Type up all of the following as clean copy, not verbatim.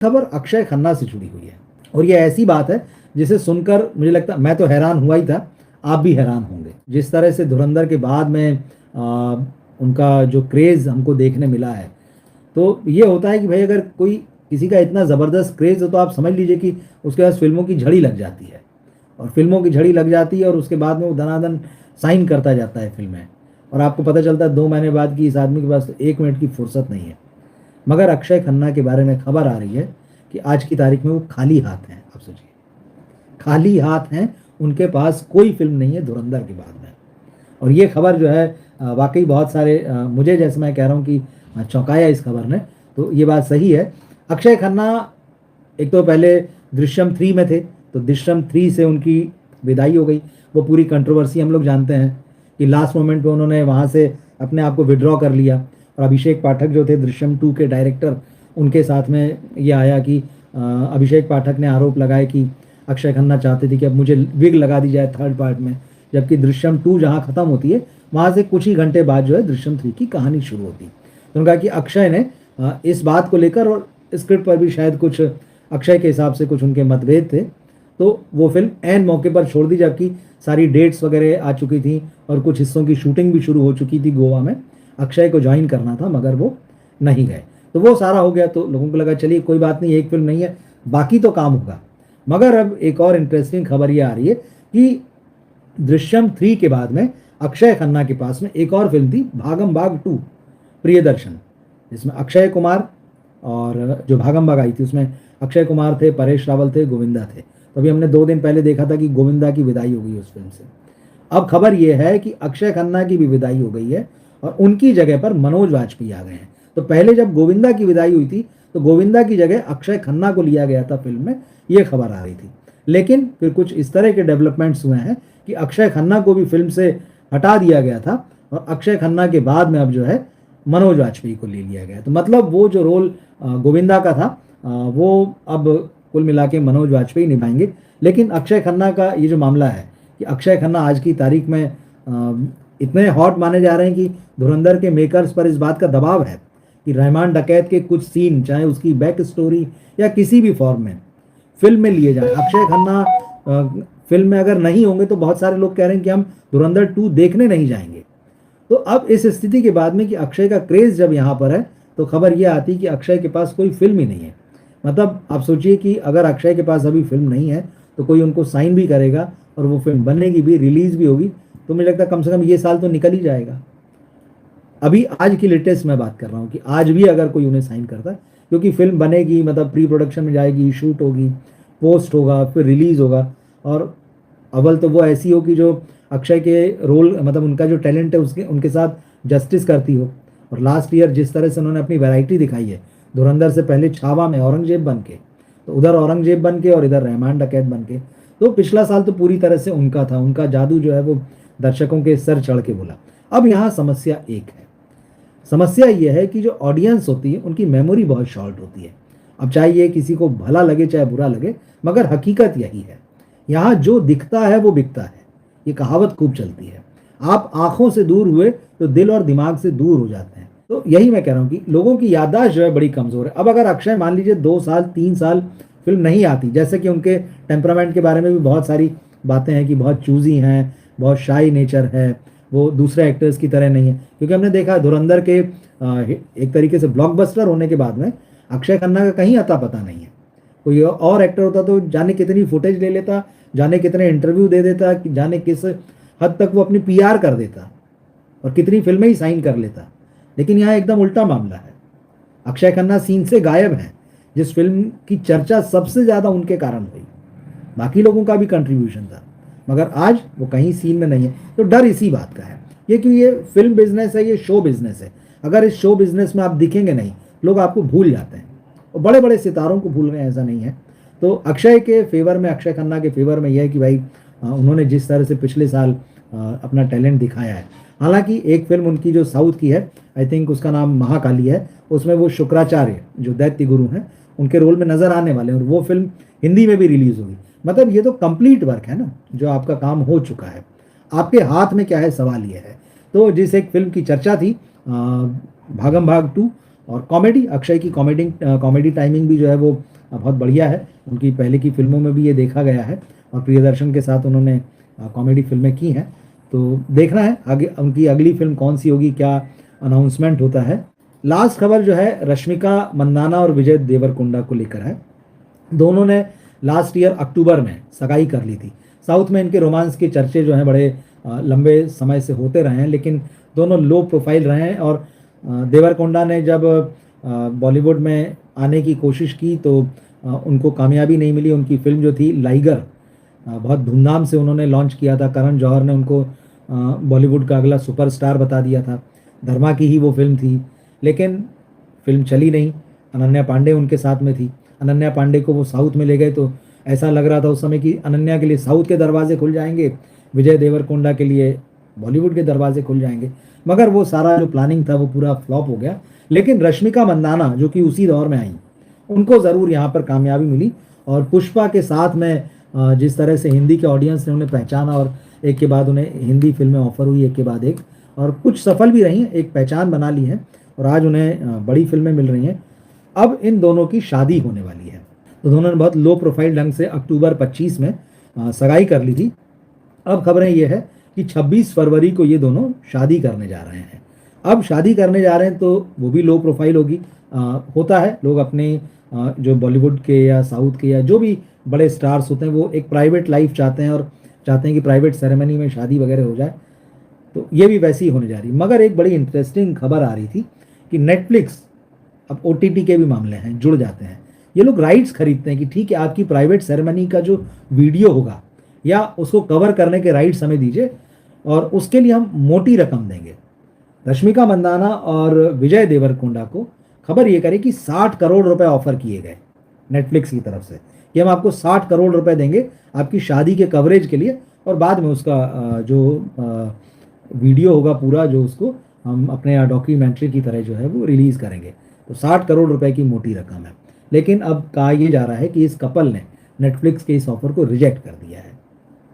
खबर अक्षय खन्ना से जुड़ी हुई है और ये ऐसी बात है जिसे सुनकर मुझे लगता, मैं तो हैरान हुआ ही था, आप भी हैरान होंगे। जिस तरह से धुरंधर के बाद में उनका जो क्रेज़ हमको देखने मिला है, तो ये होता है कि भाई अगर कोई किसी का इतना ज़बरदस्त क्रेज़ हो तो आप समझ लीजिए कि उसके पास फ़िल्मों की झड़ी लग जाती है और फ़िल्मों की झड़ी लग जाती है और उसके बाद में वो दनादन साइन करता जाता है फ़िल्में और आपको पता चलता है 2 महीने बाद कि इस आदमी के पास तो 1 मिनट की फुर्सत नहीं है। मगर अक्षय खन्ना के बारे में खबर आ रही है कि आज की तारीख में वो खाली हाथ हैं। आप सोचिए, खाली हाथ हैं, उनके पास कोई फ़िल्म नहीं है धुरंधर के बाद में। और ये खबर जो है वाक़ई बहुत सारे मुझे, जैसे मैं कह रहा हूँ कि चौंकाया इस खबर ने, तो ये बात सही है। अक्षय खन्ना एक तो पहले दृश्यम 3 में थे, तो दृश्यम 3 से उनकी विदाई हो गई। वो पूरी कंट्रोवर्सी हम लोग जानते हैं कि लास्ट मोमेंट पे उन्होंने वहाँ से अपने आप को विड्रॉ कर लिया और अभिषेक पाठक जो थे दृश्यम 2 के डायरेक्टर, उनके साथ में ये आया कि अभिषेक पाठक ने आरोप लगाया कि अक्षय खन्ना चाहते थे कि अब मुझे विग लगा दी जाए थर्ड पार्ट में, जबकि दृश्यम 2 जहाँ ख़त्म होती है वहाँ से कुछ ही घंटे बाद जो है दृश्यम 3 की कहानी शुरू होती है। तो उन्होंने कहा कि अक्षय ने इस बात को लेकर, और स्क्रिप्ट पर भी शायद कुछ अक्षय के हिसाब से कुछ उनके मतभेद थे, तो वो फिल्म ऐन मौके पर छोड़ दी, जबकि सारी डेट्स वगैरह आ चुकी थी और कुछ हिस्सों की शूटिंग भी शुरू हो चुकी थी गोवा में। अक्षय को ज्वाइन करना था मगर वो नहीं गए, तो वो सारा हो गया। तो लोगों को लगा चलिए कोई बात नहीं, एक फिल्म नहीं है, बाकी तो काम होगा। मगर अब एक और इंटरेस्टिंग खबर ये आ रही है कि दृश्यम 3 के बाद में अक्षय खन्ना के पास में एक और फिल्म थी, भागम भाग 2 प्रियदर्शन, जिसमें अक्षय कुमार, और जो भागम भाग आई थी उसमें अक्षय कुमार थे, परेश रावल थे, गोविंदा थे। तो अभी हमने 2 दिन पहले देखा था कि गोविंदा की विदाई हो गई उस फिल्म से। अब खबर यह है कि अक्षय खन्ना की भी विदाई हो गई है और उनकी जगह पर मनोज वाजपेयी आ गए हैं। तो पहले जब गोविंदा की विदाई हुई थी तो गोविंदा की जगह अक्षय खन्ना को लिया गया था फिल्म में, ये खबर आ रही थी। लेकिन फिर कुछ इस तरह के डेवलपमेंट्स हुए हैं कि अक्षय खन्ना को भी फिल्म से हटा दिया गया था और अक्षय खन्ना के बाद में अब जो है मनोज वाजपेयी को ले लिया गया। तो मतलब वो जो रोल गोविंदा का था वो अब कुल मिला के मनोज वाजपेयी निभाएंगे। लेकिन अक्षय खन्ना का ये जो मामला है कि अक्षय खन्ना आज की तारीख में इतने हॉट माने जा रहे हैं कि धुरंधर के मेकर्स पर इस बात का दबाव है कि रहमान डकैत के कुछ सीन, चाहे उसकी बैक स्टोरी या किसी भी फॉर्म में फिल्म में लिए जाए। अक्षय खन्ना फिल्म में अगर नहीं होंगे तो बहुत सारे लोग कह रहे हैं कि हम धुरंधर 2 देखने नहीं जाएंगे। तो अब इस स्थिति के बाद में कि अक्षय का क्रेज जब यहाँ पर है तो खबर यह आती कि अक्षय के पास कोई फिल्म ही नहीं है। मतलब आप सोचिए कि अगर अक्षय के पास अभी फिल्म नहीं है तो कोई उनको साइन भी करेगा और वो फिल्म बनेगी भी, रिलीज भी होगी, तो मुझे लगता है कम से कम ये साल तो निकल ही जाएगा। अभी आज की लेटेस्ट मैं बात कर रहा हूँ कि आज भी अगर कोई उन्हें साइन करता है, क्योंकि फिल्म बनेगी, मतलब प्री प्रोडक्शन में जाएगी, शूट होगी, पोस्ट होगा, फिर रिलीज होगा, और अव्वल तो वो ऐसी हो कि जो अक्षय के रोल, मतलब उनका जो टैलेंट है उसके उनके साथ जस्टिस करती हो। और लास्ट ईयर जिस तरह से उन्होंने अपनी वैरायटी दिखाई है, धुरंधर से पहले छावा में औरंगजेब बन के, तो उधर औरंगजेब बन के और इधर रहमान डकैत बन के, तो पिछला साल तो पूरी तरह से उनका था, उनका जादू जो है वो दर्शकों के सर चढ़ के बोला। अब यहाँ समस्या एक है, समस्या यह है कि जो ऑडियंस होती है उनकी मेमोरी बहुत शॉर्ट होती है। अब चाहे ये किसी को भला लगे चाहे बुरा लगे, मगर हकीकत यही है, यहाँ जो दिखता है वो बिकता है, ये कहावत खूब चलती है। आप आंखों से दूर हुए तो दिल और दिमाग से दूर हो जाते हैं। तो यही मैं कह रहा हूँ कि लोगों की याददाश्त जो है बड़ी कमज़ोर है। अब अगर अक्षय मान लीजिए 2 साल 3 साल फिल्म नहीं आती, जैसे कि उनके टेम्परामेंट के बारे में भी बहुत सारी बातें हैं कि बहुत चूजी हैं, बहुत शाई नेचर है, वो दूसरे एक्टर्स की तरह नहीं है, क्योंकि हमने देखा धुरंधर के एक तरीके से ब्लॉकबस्टर होने के बाद में अक्षय खन्ना का कहीं अता पता नहीं है। कोई और एक्टर होता तो जाने कितनी फुटेज ले लेता, जाने कितने इंटरव्यू दे देता, जाने किस हद तक वो अपनी पीआर कर देता और कितनी फिल्में ही साइन कर लेता। लेकिन यहाँ एकदम उल्टा मामला है, अक्षय खन्ना सीन से गायब हैं। जिस फिल्म की चर्चा सबसे ज़्यादा उनके कारण हुई, बाकी लोगों का भी कंट्रीब्यूशन था, मगर आज वो कहीं सीन में नहीं है। तो डर इसी बात का है, ये कि ये फिल्म बिजनेस है, ये शो बिजनेस है। अगर इस शो बिजनेस में आप दिखेंगे नहीं, लोग आपको भूल जाते हैं, और बड़े बड़े सितारों को भूल रहे हैं, ऐसा नहीं है। तो अक्षय के फेवर में, अक्षय खन्ना के फेवर में यह है कि भाई उन्होंने जिस तरह से पिछले साल अपना टैलेंट दिखाया है, हालांकि एक फिल्म उनकी जो साउथ की है, आई थिंक उसका नाम महाकाली है, उसमें वो शुक्राचार्य जो दैत्य गुरु हैं उनके रोल में नजर आने वाले हैं, और वो फिल्म हिंदी में भी रिलीज होगी। मतलब ये तो कंप्लीट वर्क है ना, जो आपका काम हो चुका है, आपके हाथ में क्या है, सवाल ये है। तो जिस एक फिल्म की चर्चा थी भागम भाग 2, और कॉमेडी, अक्षय की कॉमेडी टाइमिंग भी जो है वो बहुत बढ़िया है। उनकी पहले की फिल्मों में भी ये देखा गया है और प्रियदर्शन के साथ उन्होंने कॉमेडी फिल्में की हैं। तो देखना है आगे उनकी अगली फिल्म कौन सी होगी, क्या अनाउंसमेंट होता है। लास्ट खबर जो है रश्मिका मंदाना और विजय देवरकोंडा को लेकर है। दोनों ने लास्ट ईयर अक्टूबर में सगाई कर ली थी। साउथ में इनके रोमांस के चर्चे जो हैं बड़े लंबे समय से होते रहे हैं, लेकिन दोनों लो प्रोफाइल रहे हैं। और देवरकोंडा ने जब बॉलीवुड में आने की कोशिश की तो उनको कामयाबी नहीं मिली। उनकी फिल्म जो थी लाइगर बहुत धूमधाम से उन्होंने लॉन्च किया था। करण जौहर ने उनको बॉलीवुड का अगला सुपरस्टार बता दिया था। धर्मा की ही वो फिल्म थी, लेकिन फिल्म चली नहीं। अनन्या पांडे उनके साथ में थी। अनन्या पांडे को वो साउथ में ले गए तो ऐसा लग रहा था उस समय कि अनन्या के लिए साउथ के दरवाजे खुल जाएंगे, विजय देवरकोंडा के लिए बॉलीवुड के दरवाजे खुल जाएंगे। मगर वो सारा जो प्लानिंग था वो पूरा फ्लॉप हो गया। लेकिन रश्मिका मंदाना जो कि उसी दौर में आई, उनको ज़रूर यहाँ पर कामयाबी मिली। और पुष्पा के साथ में जिस तरह से हिंदी के ऑडियंस ने उन्हें पहचाना और एक के बाद उन्हें हिंदी फिल्में ऑफर हुई एक के बाद एक, और कुछ सफल भी रही हैं, एक पहचान बना ली है और आज उन्हें बड़ी फिल्में मिल रही हैं। अब इन दोनों की शादी होने वाली है। तो दोनों ने बहुत लो प्रोफाइल ढंग से अक्टूबर 25 में सगाई कर ली थी। अब खबरें ये है कि 26 फरवरी को ये दोनों शादी करने जा रहे हैं। अब शादी करने जा रहे हैं तो वो भी लो प्रोफाइल होगी। होता है लोग अपने जो बॉलीवुड के या साउथ के या जो भी बड़े स्टार्स होते हैं वो एक प्राइवेट लाइफ चाहते हैं और चाहते हैं कि प्राइवेट सेरेमनी में शादी वगैरह हो जाए। तो ये भी वैसी ही होने जा रही। मगर एक बड़ी इंटरेस्टिंग खबर आ रही थी कि नेटफ्लिक्स, अब OTT के भी मामले हैं, जुड़ जाते हैं। ये लोग राइट्स खरीदते हैं कि ठीक है आपकी प्राइवेट सेरेमनी का जो वीडियो होगा या उसको कवर करने के राइट्स हमें दीजिए और उसके लिए हम मोटी रकम देंगे। रश्मिका मंदाना और विजय देवरकोंडा को खबर ये करे कि 60 करोड़ रुपए ऑफर किए गए नेटफ्लिक्स की तरफ से कि हम आपको 60 करोड़ रुपए देंगे आपकी शादी के कवरेज के लिए, और बाद में उसका जो वीडियो होगा पूरा, जो उसको हम अपने डॉक्यूमेंट्री की तरह जो है वो रिलीज़ करेंगे। तो 60 करोड़ रुपए की मोटी रकम है। लेकिन अब कहा यह जा रहा है कि इस कपल ने नेटफ्लिक्स के इस ऑफर को रिजेक्ट कर दिया है।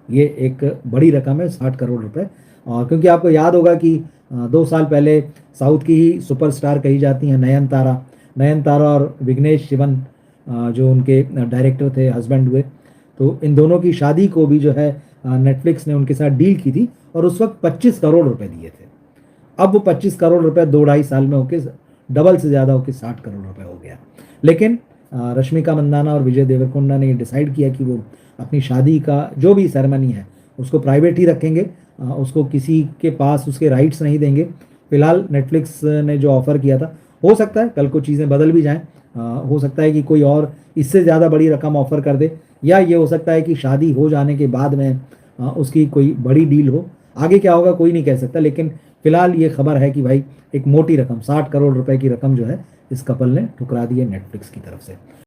ये एक बड़ी रकम है 60 करोड़ रुपए। और क्योंकि आपको याद होगा कि 2 साल पहले साउथ की ही सुपरस्टार कही जाती हैं नयनतारा और विघ्नेश शिवन जो उनके डायरेक्टर थे, हस्बैंड हुए। तो इन दोनों की शादी को भी जो है नेटफ्लिक्स ने उनके साथ डील की थी और उस वक्त 25 करोड़ रुपए दिए थे। अब वो 25 करोड़ रुपए 2-2.5 साल में होके डबल से ज़्यादा होके 60 करोड़ रुपए हो गया। लेकिन रश्मिका मंदाना और विजय देवरकोंडा ने ये डिसाइड किया कि वो अपनी शादी का जो भी सेरेमनी है उसको प्राइवेट ही रखेंगे, उसको किसी के पास उसके राइट्स नहीं देंगे। फिलहाल नेटफ्लिक्स ने जो ऑफ़र किया था, हो सकता है कल को चीज़ें बदल भी जाएं। हो सकता है कि कोई और इससे ज़्यादा बड़ी रकम ऑफ़र कर दे, या ये हो सकता है कि शादी हो जाने के बाद में उसकी कोई बड़ी डील हो। आगे क्या होगा कोई नहीं कह सकता, लेकिन फिलहाल ये खबर है कि भाई एक मोटी रकम 60 करोड़ रुपए की रकम जो है इस कपल ने ठुकरा दी है नेटफ्लिक्स की तरफ से।